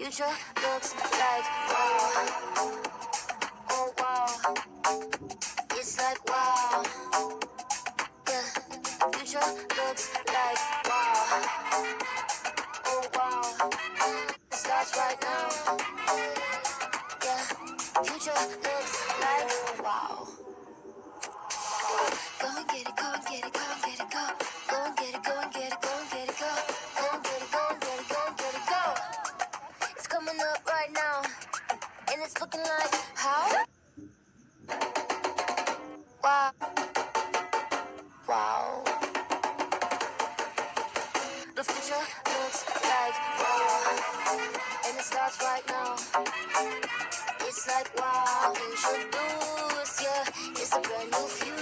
future looks like wow. Oh wow. It's like wow. Yeah. Future looks like wow. Oh wow. It starts right now. Yeah. Future looks like wow. Go and get it, go and get it, go and get it, go. Go and get it, go and get it, go and get it, go. Go and get it, go and get it, go and get it, go. It's coming up right now. And it's looking like how? Wow. Wow. The future looks like wow. And it starts right now. It's like wow. You should do this, yeah. It's a brand new future.